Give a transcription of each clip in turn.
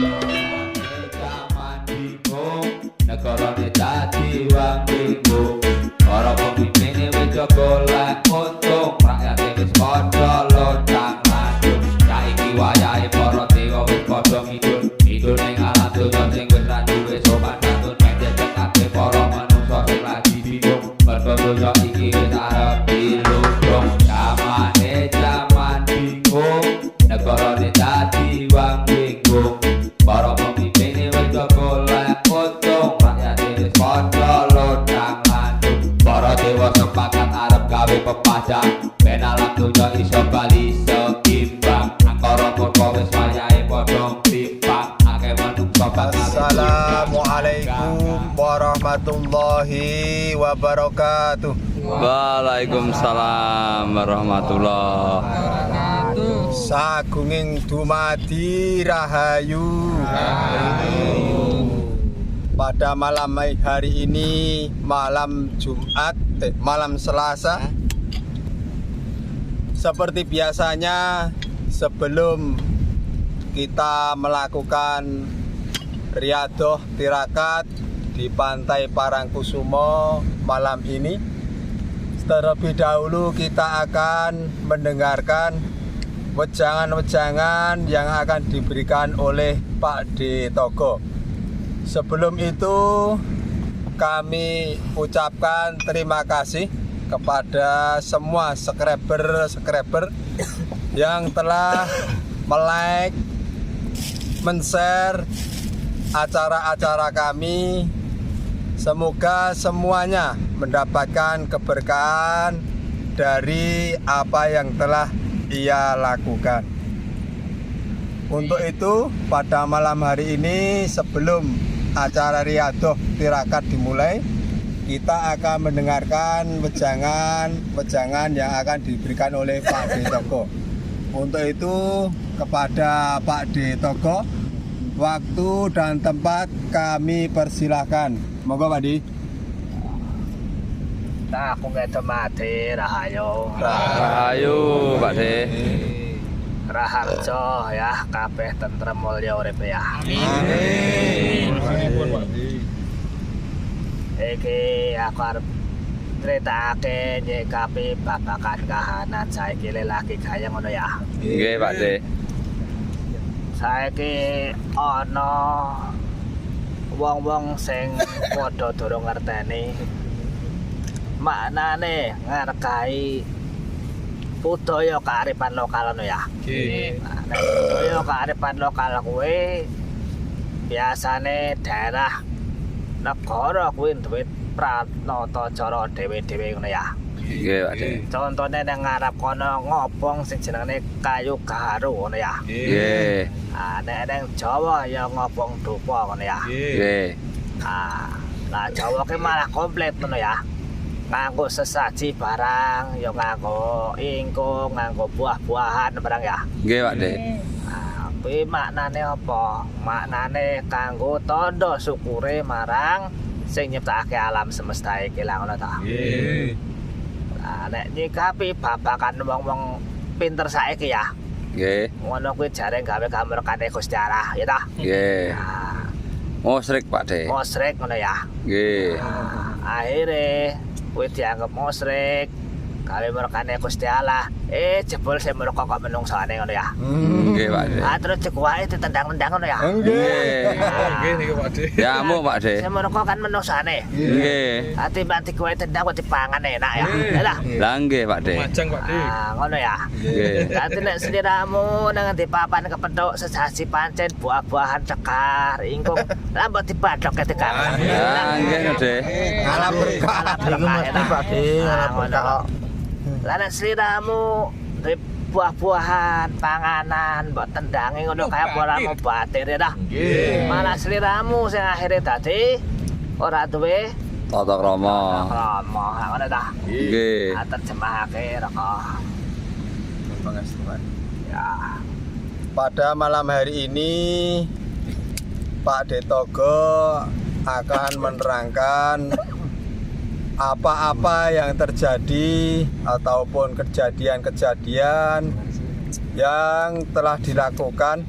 Zaman bingung, negarane dadi wong bingung. Para pemimpine wis golek untung, rakyate wis padha lontang lantung. Saiki wayahe para dewa wis padha ngidul, ngidul ning alam donya sing wis ra duwe sopan santun. Menjejak kabeh para manungsa sing lagi bingung, mergo donya iki wis arep dilundung. Zaman bingung, negarane dadi wong bingung. Para pemimpine wis golek untung, rakyate wis padha lontang lantung. Para dewa sepakat arep gawe pepadang, ben alam donya iso bali seimbang. Angkara murka wis wayahe padha timbang, akeh manungsa bakal Assalamualaikum warahmatullahi wabarakatuh. Waalaikumsalam warahmatullahi wabarakatuh. Sagunging dumadi rahayu. Pada malam hari ini, malam Jumat, malam Selasa, seperti biasanya sebelum kita melakukan riadoh tirakat di Pantai Parangkusumo malam ini, terlebih dahulu kita akan mendengarkan wejangan-wejangan yang akan diberikan oleh Pak D. Togo. Sebelum itu kami ucapkan terima kasih kepada semua subscriber yang telah like, men-share acara-acara kami. Semoga semuanya mendapatkan keberkahan dari apa yang telah ia lakukan. Untuk itu, pada malam hari ini sebelum acara riadoh tirakat dimulai, kita akan mendengarkan wejangan yang akan diberikan oleh Pak D. Togo. Untuk itu, kepada Pak D. Togo, waktu dan tempat kami persilahkan. Monggo Pak D. Nah, aku nggak mati rahayu. Rahayu Pak De. Raharjo ya, kabeh tentrem mulya urip ya. Amin. Iki aku arep critakake nyikapi babagan kahanan saiki lagi gaya ngono ya. Nggih Pak De. Saiki ana wong-wong sing padha durung ngerteni maknane ngargai budaya kearifan lokal ngono ya. Nggih. Nah, budaya kearifan lokal kuwi biasane daerah negara kuwi duwe pranata cara dhewe-dhewe ngono ya. Nggih Pak De. Contone nang ngarep kono ngobong sing jenenge kayu garu ngono ya. Nggih. Ah, nek nang Jawa ya ngobong dupa ngono ya. Nggih. Ah, lah Jawa ki malah komplit ngono ya. Nganggo sesaji barang, ya nganggo ingkung, nganggo buah-buahan barang ya. Nggih Pak De. Nah, kuwi maknane apa? Maknane kanggo tandha syukure marang sing nyiptakake alam semesta iki lah ngono ta. Nggih. Nah, nek nyikapi babakan wong-wong pinter saiki ya. Nggih. Ngono kuwi jare gawe kamurkane Gusti Allah ya ta. Nggih. Nah, Musrik Pak De. musrik ngono ya. Nggih. Nah, akhire kuwi dianggap musrik gawe murkane Gusti Allah. Jebul sing murka kok menungsane ngono ya. Nggih Pak De. Ah terus jekuake ditendang-tendang ngono ya. Nggih. Nggih niku Pak De. Jamu Pak De. Sing murka kan menungsane. Nggih. Ati mati kowe tendang kok dipangan enak ya. Lah. Lah nggih Pak De. Majang Pak De. Ah ngono ya. Nggih. Dadi nek sliramu nang ndi papan kepethuk sesaji pancen buah-buahan cekar, ingkung, lah mbok dibadhok ke tekan. Ya nggih Pak De. Alam berkah. Pak De, berkah. Lah nek sliramu duwe buah-buahan, panganan, mbok tendangi ngono kaya ora mau batir ya dah. Nggih. Malah sliramu sing akhire dadi ora duwe Tata krama. krama, ngono ta. Nggih. Terjemahake roko. Ya. Pada malam hari ini Pak D. Togo akan menerangkan apa-apa yang terjadi ataupun kejadian-kejadian yang telah dilakukan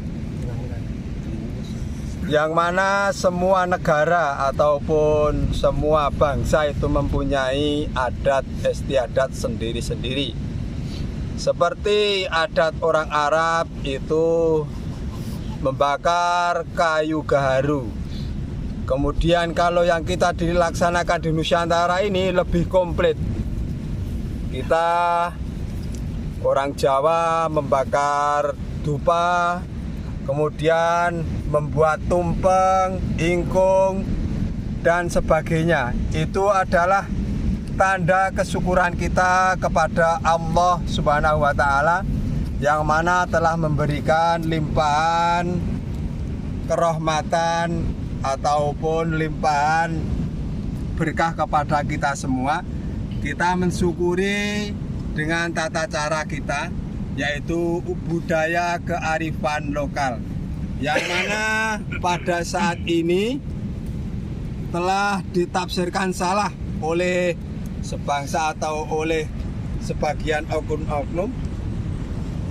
yang mana semua negara ataupun semua bangsa itu mempunyai adat istiadat sendiri-sendiri. Seperti adat orang Arab itu membakar kayu gaharu. Kemudian kalau yang kita dilaksanakan di Nusantara ini lebih komplit. Kita orang Jawa membakar dupa, kemudian membuat tumpeng, ingkung, dan sebagainya. Itu adalah tanda kesyukuran kita kepada Allah Subhanahu wa Ta'ala, yang mana telah memberikan limpahan kerahmatan ataupun limpahan berkah kepada kita semua. Kita mensyukuri dengan tata cara kita, yaitu budaya kearifan lokal, yang mana pada saat ini telah ditafsirkan salah oleh sebangsa atau oleh sebagian oknum-oknum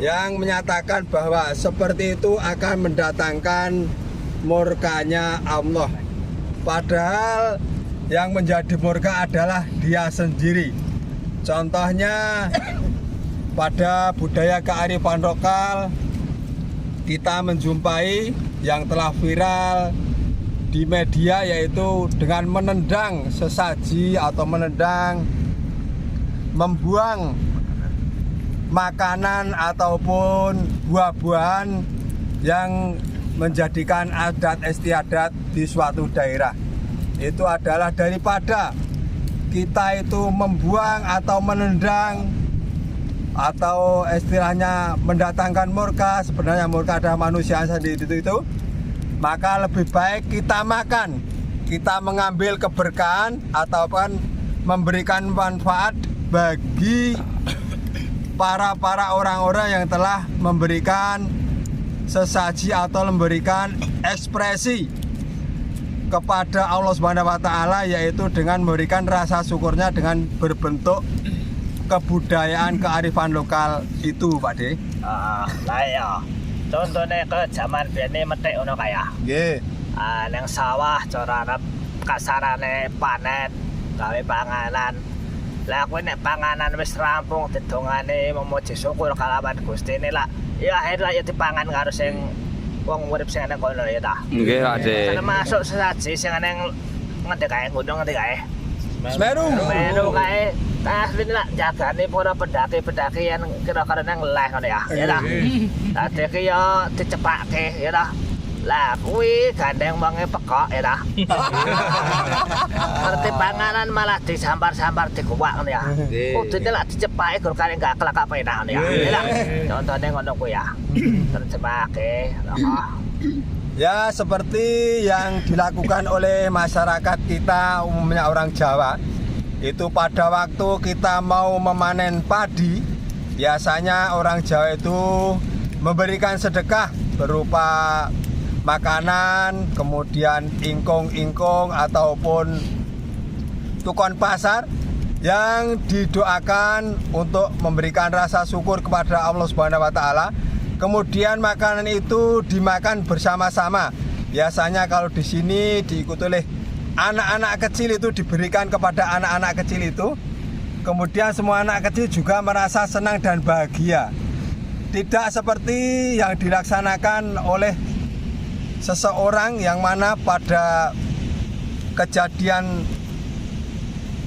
yang menyatakan bahwa seperti itu akan mendatangkan murkanya Allah. Padahal yang menjadi murka adalah dia sendiri. Contohnya pada budaya kearifan lokal kita menjumpai yang telah viral di media, yaitu dengan menendang sesaji atau membuang makanan ataupun buah-buahan yang menjadikan adat istiadat di suatu daerah. Itu adalah daripada kita itu membuang atau menendang atau istilahnya mendatangkan murka, sebenarnya murka adalah manusia sendiri itu, maka lebih baik kita makan, kita mengambil keberkahan ataupun memberikan manfaat bagi para orang-orang yang telah memberikan sesaji atau memberikan ekspresi kepada Allah Subhanahu wa Ta'ala, yaitu dengan memberikan rasa syukurnya dengan berbentuk kebudayaan kearifan lokal itu, Pak De. Lah ya. Contohnya ke zaman biyen metik ngono kaya. Nggih. Nang sawah cara Arab kasarane panen gawe panganan. Lah kuwi nek panganan wis rampung didongane memuji syukur kalawan Gustine lah. Ya akhirnya ya dipangan karo sing wong urip sing ana kono ya ta. Nggih, Pak De. Karena masuk sesaji sing ana ngendi kae gunung ngendi kae. Semeru kae. Asline lak jagane para pendaki-pendaki yang kira-kira nang leh ngono ya. Ya ta. Dadi ki yo dicepake ya ta. Lah kuwi gandeng wonge pekok ya ta. Ngerti panganan malah disampar-sampar dikuwak ngono ya. Kudune lak dicepake gur kare gak kelak penak ngono ya. Ya ta. Contone ngono kuwi ya. Terjemake. Ya, seperti yang dilakukan oleh masyarakat kita, umumnya orang Jawa. Itu pada waktu kita mau memanen padi, biasanya orang Jawa itu memberikan sedekah berupa makanan, kemudian ingkung-ingkung ataupun tukon pasar yang didoakan untuk memberikan rasa syukur kepada Allah Subhanahu wa Ta'ala. Kemudian makanan itu dimakan bersama-sama. Biasanya kalau di sini diikuti oleh anak-anak kecil, itu diberikan kepada anak-anak kecil itu. Kemudian semua anak kecil juga merasa senang dan bahagia. Tidak seperti yang dilaksanakan oleh seseorang yang mana pada kejadian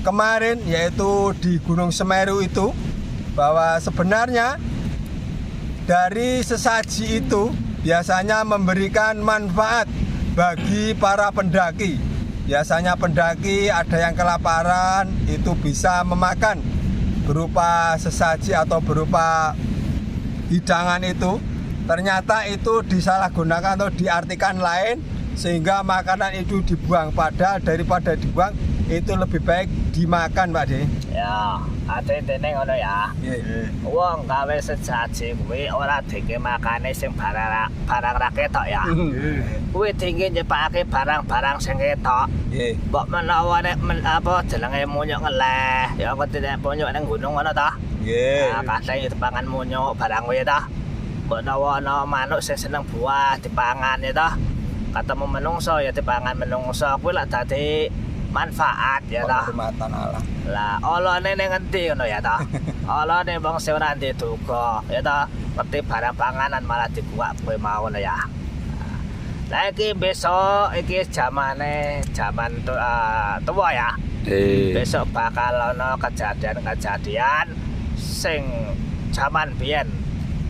kemarin, yaitu di Gunung Semeru itu, bahwa sebenarnya dari sesaji itu biasanya memberikan manfaat bagi para pendaki. Biasanya pendaki ada yang kelaparan, itu bisa memakan berupa sesaji atau berupa hidangan itu. Ternyata itu disalahgunakan atau diartikan lain, sehingga makanan itu dibuang. Padahal daripada dibuang, itu lebih baik dimakan, Pak De. Ya, ate-tene ngono ya. Wong gawe sesaji kuwi ora dike makane sing barang ra ketok ya. Kuwi tinggi nyepake barang-barang sing ketok. Nggih. Mbok menawa nek apa jenenge munyuk ngeleh, ya ketika munyuk nang gunung ngono ta. Nggih. Nah, kadang dipangan munyuk barang kuwi ta. Mbok menawa ana manuk sing seneng buah dipangan ya ta. ketemu menungso ya dipangan menungso kuwi lak dadi manfaat ya ta. Penghormatan Allah. Lah olone ning endi ngono ya ta. Olone wong sing ora ndek duga ya ta. Ngerti barang panganan malah dibuak kowe mau ngono ya. Lah iki besok iki zaman tua ya. Besok bakal ana kejadian-kejadian sing zaman biyen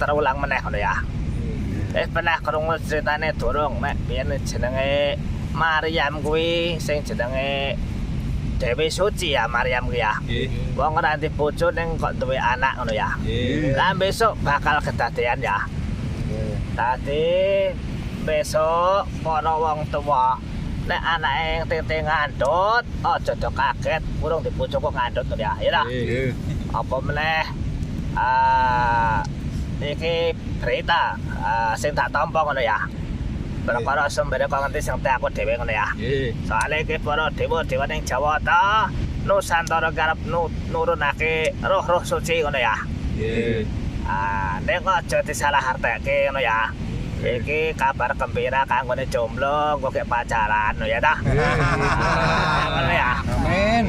terulang meneh ngono ya. Pernah krungu ceritane durung mek biyen jenenge Maryam kuwi sing jenenge Dewi Suci ya Maryam kuwi ya. Wong ora ndek bojo ning kok duwe anak ngono ya. Lah besok bakal kedadean ya. Tadi besok para wong tua nek anake ting ngandhut aja do kaget urung dibojo kok ngandhut ya. Ya ta. Apa meneh iki berita sing tak tampa ngono ya. Perkara sumber kok ngerti sing aku dhewe ngono ya. Soale iki para dewa-dewa ning Jawa ta Nusantara garap nurunake roh-roh suci ngono ya. Nek aja disalaharteke ngono ya. Iki kabar gembira kanggone jomblo engko kek pacaran ya ta. Ngono ya. Amin.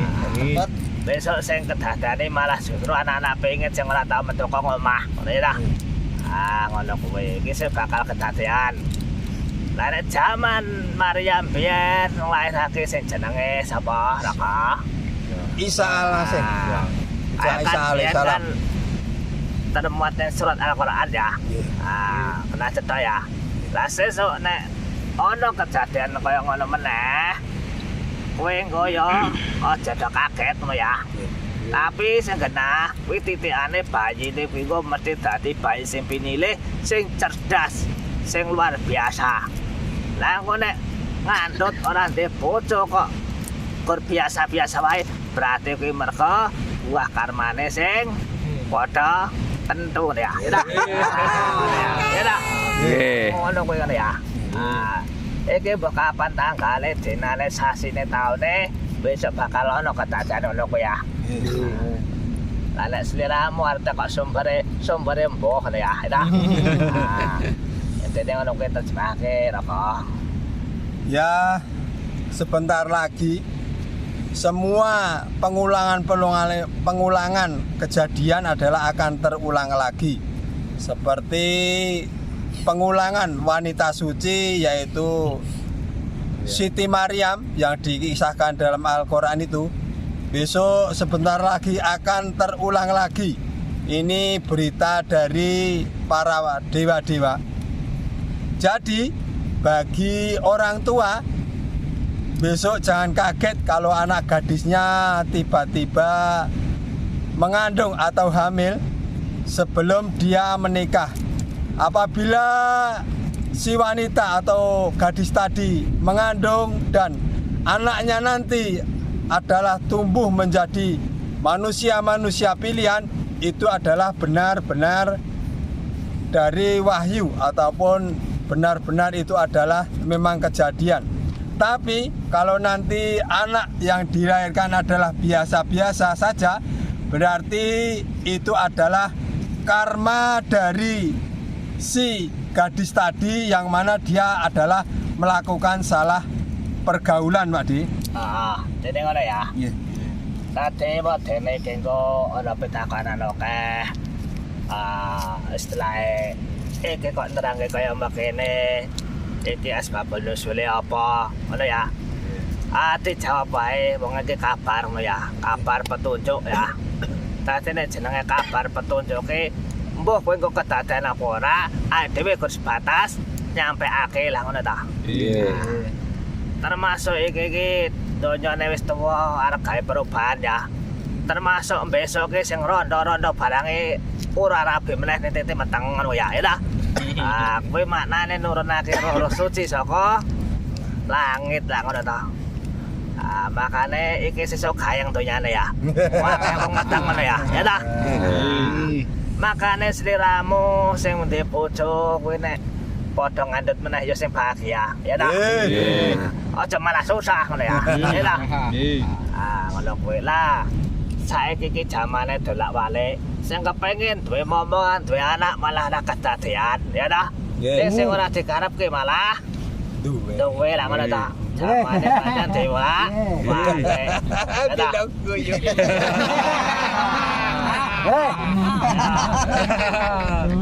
Besok sing kedadane malah justru anak-anak pengin sing ora tau metu kok omah ngono ya ta. Ngono kuwi iki sing bakal kedadean. Lah nek jaman Maryam biyen nglairake sing jenenge sapa Raka? Isa al-Masih. Isa alaihissalam. Termuat ning surat Al-Qur'an ya. Kena cetha ya. Lah sesuk nek ana kejadian kaya ngono meneh, kowe engko ya aja do kaget ngono ya. Tapi sing genah kuwi titikane bayine kuwi engko mesti dadi bayi sing pinilih, sing cerdas, sing luar biasa. Lah engko nek ngandhut ora ndek bojo kok kur biasa-biasa wae, berarti kuwi merga buah karmane sing padha tentu ya. Ya ta. Ya ta. Nggih. Ngono kuwi kan ya. Iki mbok kapan tanggale, dinane, sasine, taune, besok bakal ana kedadean ngono kuwi ya. Lah nek sliramu arep kok sumbere mbuh ngono ya. Ya ta. Dene ngono kuwi terjemahake Raka. Ya, sebentar lagi semua pengulangan kejadian adalah akan terulang lagi. Seperti pengulangan wanita suci yaitu Siti Maryam yang dikisahkan dalam Al-Quran itu. Besok sebentar lagi akan terulang lagi. Ini berita dari para dewa-dewa. Jadi bagi orang tua besok jangan kaget kalau anak gadisnya tiba-tiba mengandung atau hamil sebelum dia menikah. Apabila si wanita atau gadis tadi mengandung dan anaknya nanti adalah tumbuh menjadi manusia-manusia pilihan, itu adalah benar-benar dari wahyu ataupun benar-benar itu adalah memang kejadian. Tapi kalau nanti anak yang dilahirkan adalah biasa-biasa saja, berarti itu adalah karma dari si gadis tadi yang mana dia adalah melakukan salah pergaulan, Pak Di. Jadi ngono ya. Nggih. Tadi modene kengko ana pitakonan akeh. Istilahnya iki kok nerangke kaya mbakene. Iki asbabul nuzule apa? Ngono ya. Dijawab wae wong iki kabar ngono ya. Kabar petunjuk ya. Tadi nek jenenge kabar petunjuke mbuh kowe engko kedaden apa ora, dhewe kudu sebatas nyampeake lah ngono ta. Iya. Termasuk iki donyane wis tuwa arep gawe perubahan ya. Termasuk besok sing rondo-rondo barange ora rabi meneh nititi meteng ngono ya. Ya ta. Kuwi maknane nurunake roh suci saka langit lah ngono ta. Makane iki sesuk gayeng donyane ya. Wae wong meteng ngono ya. Ya ta. Makane sliramu sing ndek bojo kuwi nek padha ngandhut meneh ya sing bahagia. Ya ta. Aja malah susah ngono ya. Ya ta. Ngono kuwi lah. Saiki iki jamane dolak-walik. Sing kepengin duwe momongan, duwe anak malah ana kedadean, ya ta. Sing ora dikarepke malah Duwe lah ngono ta. Jamane pancen dewa. Wae. Tidak guyu.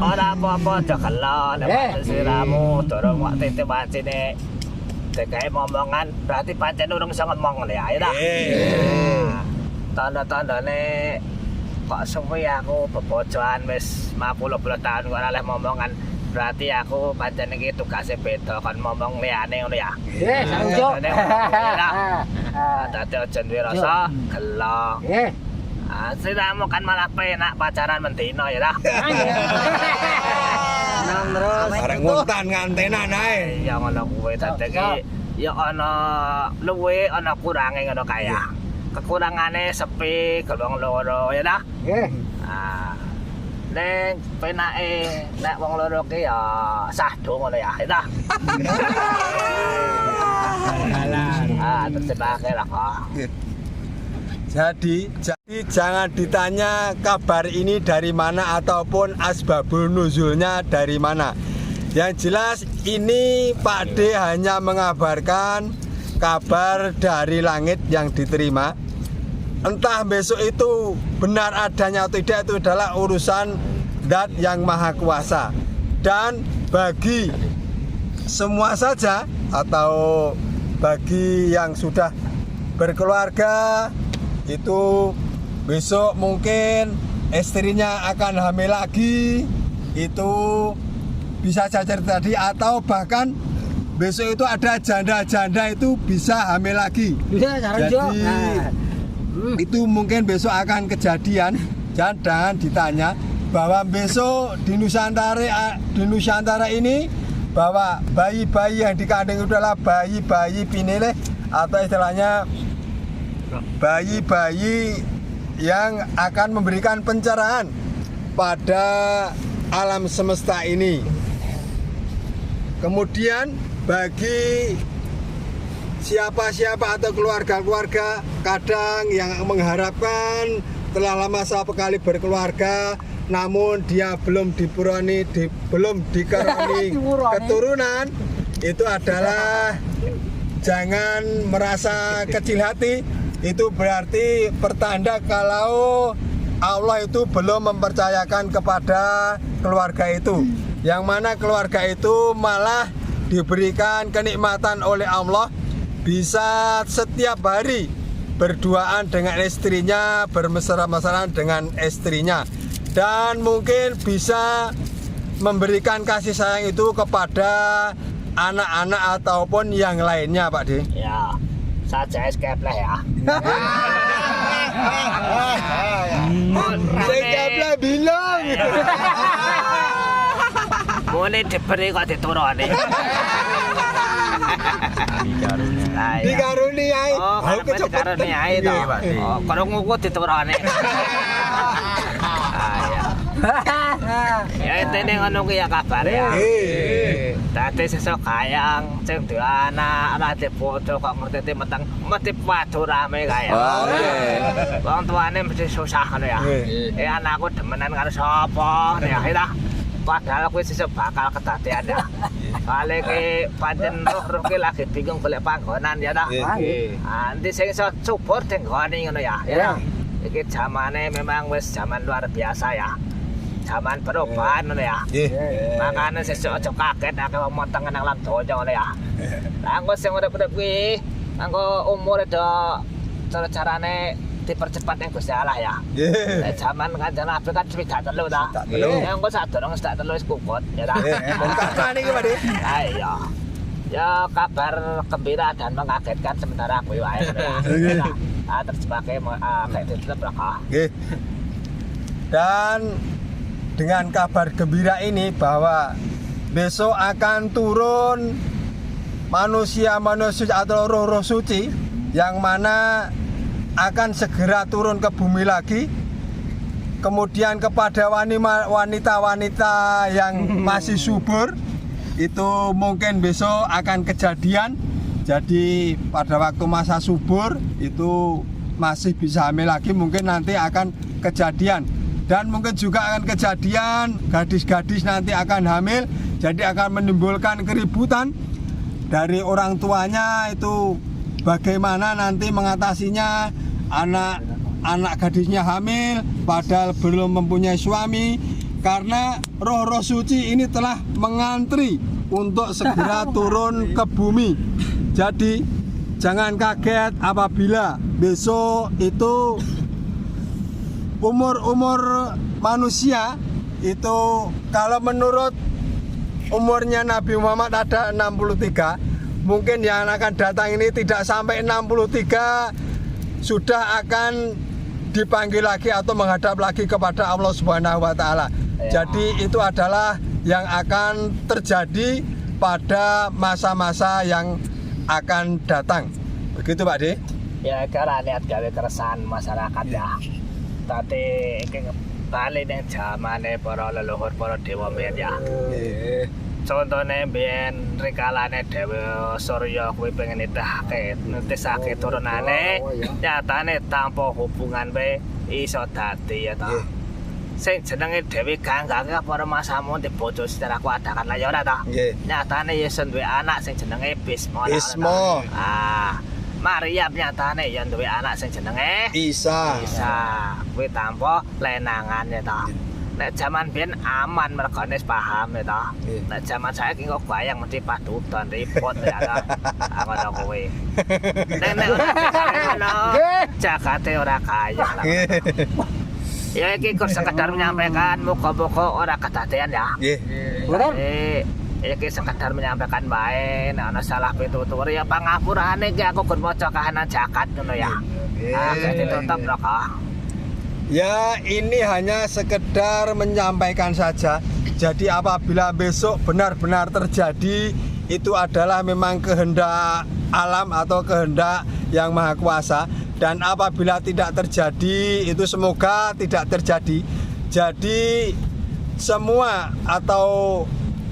Ora apa-apa aja kelon nek siramu durung wak titip wancine. Dekae momongan berarti pancen urung iso ngomong ya. Ayo ta. Tanda-tandane kok suwe aku bebojoan wis 50 tahun kok ora oleh momongan. Berarti aku pancen iki tugase beda kon ngomong liyane ngono ya. Nggih, sanjo. Dadi aja duwe rasa gelo. Nggih. Siramu kan malah penak pacaran mendino ya dah. Nang terus. Bareng nguntan ngantenan ae. Ya ngono kuwi dadi iki ya ana luwe ana kurange ngono kaya. Kekurangane sepi gelong loro ya dah. Nggih. Ning penake nek wong loro ki ya sahdo ngono ya. Ya dah. Terjebake lah kok. Jadi jangan ditanya kabar ini dari mana ataupun asbabun nuzulnya dari mana. Yang jelas ini Pak D hanya mengabarkan kabar dari langit yang diterima. Entah besok itu benar adanya atau tidak, itu adalah urusan Zat yang Maha Kuasa. Dan bagi semua saja atau bagi yang sudah berkeluarga, itu besok mungkin istrinya akan hamil lagi, itu bisa saja terjadi, atau bahkan besok itu ada janda-janda itu bisa hamil lagi. Bisa Jadi itu mungkin besok akan kejadian. Jangan ditanya bahwa besok di Nusantara ini bahwa bayi-bayi yang dikandung itu adalah bayi-bayi pinilih atau istilahnya bayi-bayi yang akan memberikan pencerahan pada alam semesta ini. Kemudian bagi siapa-siapa atau keluarga-keluarga kadang yang mengharapkan telah lama sekali berkeluarga namun dia belum dikaruniai keturunan, itu adalah jangan merasa kecil hati. Itu berarti pertanda kalau Allah itu belum mempercayakan kepada keluarga itu, yang mana keluarga itu malah diberikan kenikmatan oleh Allah, bisa setiap hari berduaan dengan istrinya, bermesra-mesraan dengan istrinya, dan mungkin bisa memberikan kasih sayang itu kepada anak-anak ataupun yang lainnya, Pak D. Ya, saja kepleh ya. Saya bilang. Boleh diberi kok dituruni. Dikaruniai. Oh, kalau dikaruniai to. Oh, kalau nguku dituruni. Ya intine ngono ki ya kabar ya. Dadi sesuk kayang sing duwe anak, ana dibodo kok ngerti meteng mesti padha rame kaya. Wong tuane mesti susah ngono ya. Anakku demenan karo sapa ya ta. Padahal kuwi sesuk bakal kedadean ya. Kale ki pancen roh ki lagi bingung golek panggonan ya ta. Nanti sing iso subur tenggoni ngono ya. Iki zamane memang wis zaman luar biasa ya. Zaman perubahan ngono ya. Makane sesuk aja kaget akeh wong motong nang alam donya ngono ya. Lah engko sing urip-urip kuwi engko umure do carane dipercepat yang Gusti Allah ya. Zaman Kanjeng Nabi kan swidak telu ta. Engko sadurung swidak telu wis kuput ya ta. Kapan iki, Pak D? Iya. Ya kabar gembira dan mengagetkan sementara kuwi wae ya. Terjebake kayak ditutup lah. Nggih. Dan dengan kabar gembira ini bahwa besok akan turun manusia-manusia atau roh-roh suci yang mana akan segera turun ke bumi lagi. Kemudian kepada wanita-wanita yang masih subur, itu mungkin besok akan kejadian. Jadi pada waktu masa subur itu masih bisa hamil lagi, mungkin nanti akan kejadian. Dan mungkin juga akan kejadian gadis-gadis nanti akan hamil, jadi akan menimbulkan keributan. dari orang tuanya itu bagaimana nanti mengatasinya, anak gadisnya hamil padahal belum mempunyai suami, karena roh-roh suci ini telah mengantri untuk segera turun ke bumi. Jadi jangan kaget apabila besok itu umur manusia itu, kalau menurut umurnya Nabi Muhammad ada 63, mungkin yang akan datang ini tidak sampai 63 sudah akan dipanggil lagi atau menghadap lagi kepada Allah Subhanahu wa taala. Jadi itu adalah yang akan terjadi pada masa-masa yang akan datang. Begitu Pak De? Ya karena lihat gawe keresahan masyarakat ya. Tadi balik ning zamane para leluhur, para dewa mbiyen ya. Contohnya mbiyen rikalane Dewa Surya kuwi pengen nitesake turunane, nyatane tanpa hubungan wae iso dadi ya ta. Sing jenenge Dewi Gangga ki para masamu di bojo secara kuadakan lah ya ora ta. Nyatane ya duwe anak sing jenenge Bisma. Maryam nyatane ya duwe anak sing jenenge Isa. Kuwi tanpa lenangan ya ta. Nek zaman biyen aman mergane paham ya ta. Nek zaman saiki kok bayang mesti padutan ribut ya ta. Ngono kuwi. Nek ora ngono jagate ora kaya lah. Ya iki kok sekedar menyampaikan, muga-muga ora kedadean ya. Nggih. Bener. Iki sekedar menyampaikan bae, nek ana salah pitutur ya pangapurane iki aku gun maca kahanan jagat ngono ya. Jadi tutup roko. Ya, ini hanya sekedar menyampaikan saja. Jadi apabila besok benar-benar terjadi, itu adalah memang kehendak alam atau kehendak yang Maha Kuasa. Dan apabila tidak terjadi, itu semoga tidak terjadi. Jadi semua atau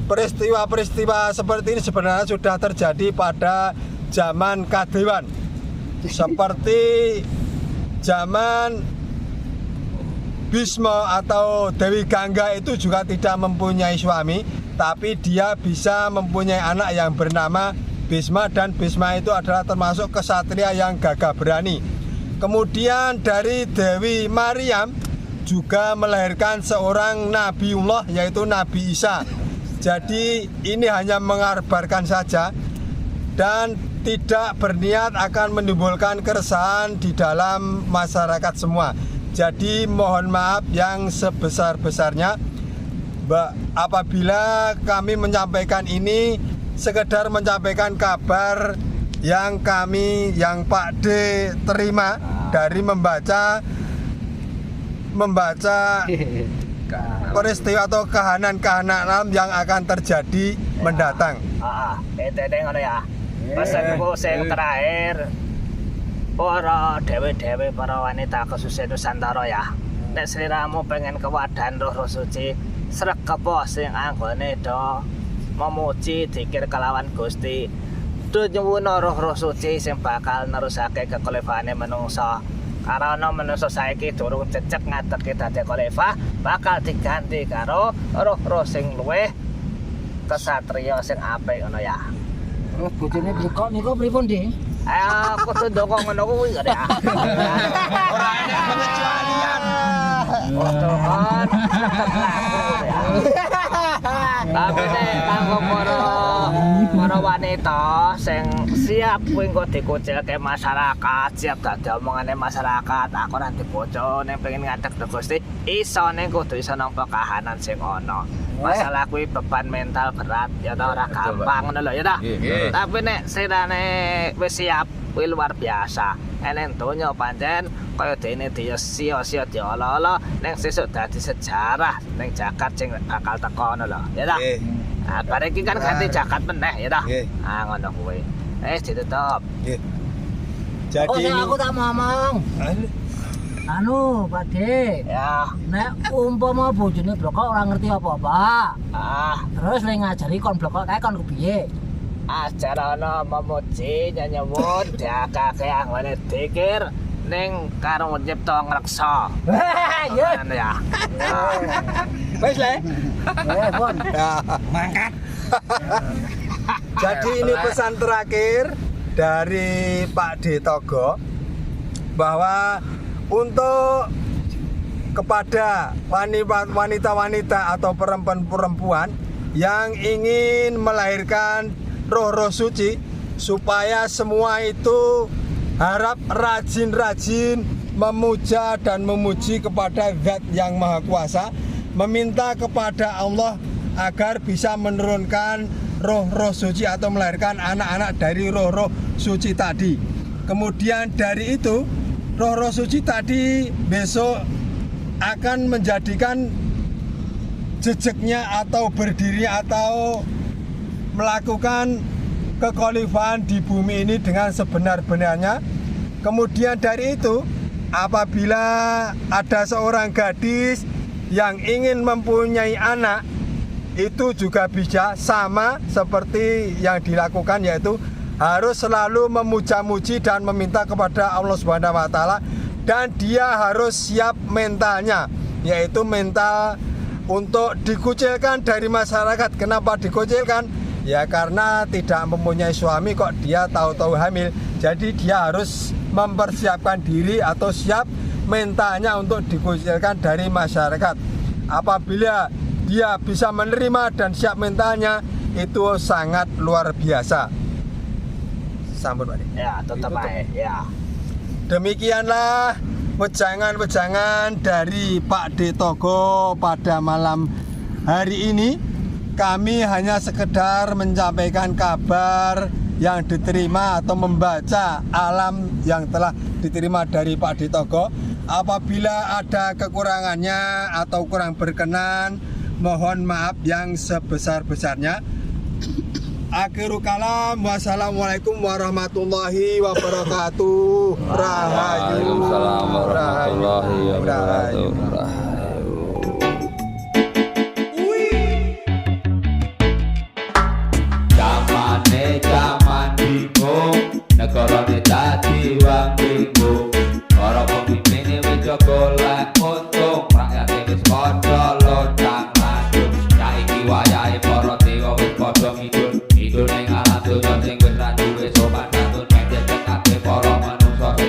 peristiwa-peristiwa seperti ini sebenarnya sudah terjadi pada zaman Kadewan. Seperti zaman Bisma atau Dewi Gangga itu juga tidak mempunyai suami, tapi dia bisa mempunyai anak yang bernama Bisma, dan Bisma itu adalah termasuk kesatria yang gagah berani. Kemudian dari Dewi Maryam juga melahirkan seorang Nabiullah, yaitu Nabi Isa. Jadi ini hanya mengabarkan saja dan tidak berniat akan menimbulkan keresahan di dalam masyarakat semua. Jadi mohon maaf yang sebesar-besarnya apabila kami menyampaikan ini sekedar menyampaikan kabar yang Pak D terima dari membaca peristiwa atau kahanan-kahanan alam yang akan terjadi mendatang. Ngono ya. Pesanku sing terakhir, para dewe-dewe, para wanita khususnya Nusantara ya. Nek sliramu pengen kewadan roh suci, srekepo sing anggone do memuji dikir kelawan Gusti. Do nyuwun roh suci sing bakal nerusake kekalifane manungsa. Karena manungsa saiki durung cecek ngadeg dadi khalifah, bakal diganti karo roh sing luweh kesatria sing apik ngono ya. Terus bojone blekok niku pripun, Dik? Aku tuh ndonga ngono kuwi kok ya. Ora enak pengecualian. Kan. Tapi nek kanggo para wanita sing siap kuwi engko dikucilke masyarakat, siap dadi omongane masyarakat, aku nanti bojo ning pengen ngadeg Gusti, iso ning kudu iso nampa kahanan sing ana. Masalah kuwi beban mental berat ya ta, ora gampang ngono lho ya ta. Tapi nek sirane wis siap kuwi luar biasa. Eneng donya pancen kaya dene dia sia-sia diolo-olo ning sesuk dadi sejarah ning jagat sing bakal teko ngono lho ya ta. Bare iki kan ganti jagat meneh ya ta. Ngono kuwi. Ditutup. Jadi aku tak ngomong. Anu, Pak De. Ya. Nek umpama bojone blekok ora ngerti apa-apa. Terus le ngajari kon blekok kae kon kepiye? Ajarana memuji nyanyewun diakake anggone dikir ning karo nyipta ngreksa. Ya. Ya. wis le. Pun. Mangkat. Jadi ini pesan terakhir dari Pak D Togo bahwa untuk kepada wanita-wanita atau perempuan-perempuan yang ingin melahirkan roh-roh suci, supaya semua itu harap rajin-rajin memuja dan memuji kepada Zat yang Maha Kuasa, meminta kepada Allah agar bisa menurunkan roh-roh suci atau melahirkan anak-anak dari roh-roh suci tadi. Kemudian dari itu, roh-roh suci tadi besok akan menjadikan jejaknya atau berdiri atau melakukan kekhalifahan di bumi ini dengan sebenar-benarnya. Kemudian dari itu, apabila ada seorang gadis yang ingin mempunyai anak, itu juga bisa sama seperti yang dilakukan, yaitu harus selalu memuja-muji dan meminta kepada Allah Subhanahu wa taala, dan dia harus siap mentalnya, yaitu mental untuk dikucilkan dari masyarakat. Kenapa dikucilkan? Ya karena tidak mempunyai suami kok dia tahu-tahu hamil. Jadi dia harus mempersiapkan diri atau siap mentalnya untuk dikucilkan dari masyarakat. Apabila dia bisa menerima dan siap mentalnya, itu sangat luar biasa. Sambut Pak. Ya, tetap baik. Ya. Demikianlah wejangan-wejangan dari Pak D Togo pada malam hari ini. Kami hanya sekedar menyampaikan kabar yang diterima atau membaca alam yang telah diterima dari Pak D Togo. Apabila ada kekurangannya atau kurang berkenan, mohon maaf yang sebesar-besarnya. Akhirul kalam, wassalamualaikum warahmatullahi wabarakatuh. Rahayu. Waalaikumsalam warahmatullahi wabarakatuh. Zamane zaman bingung, negarane dadi wong bingung. Para pemimpin wis golek untung, rakyat wis padha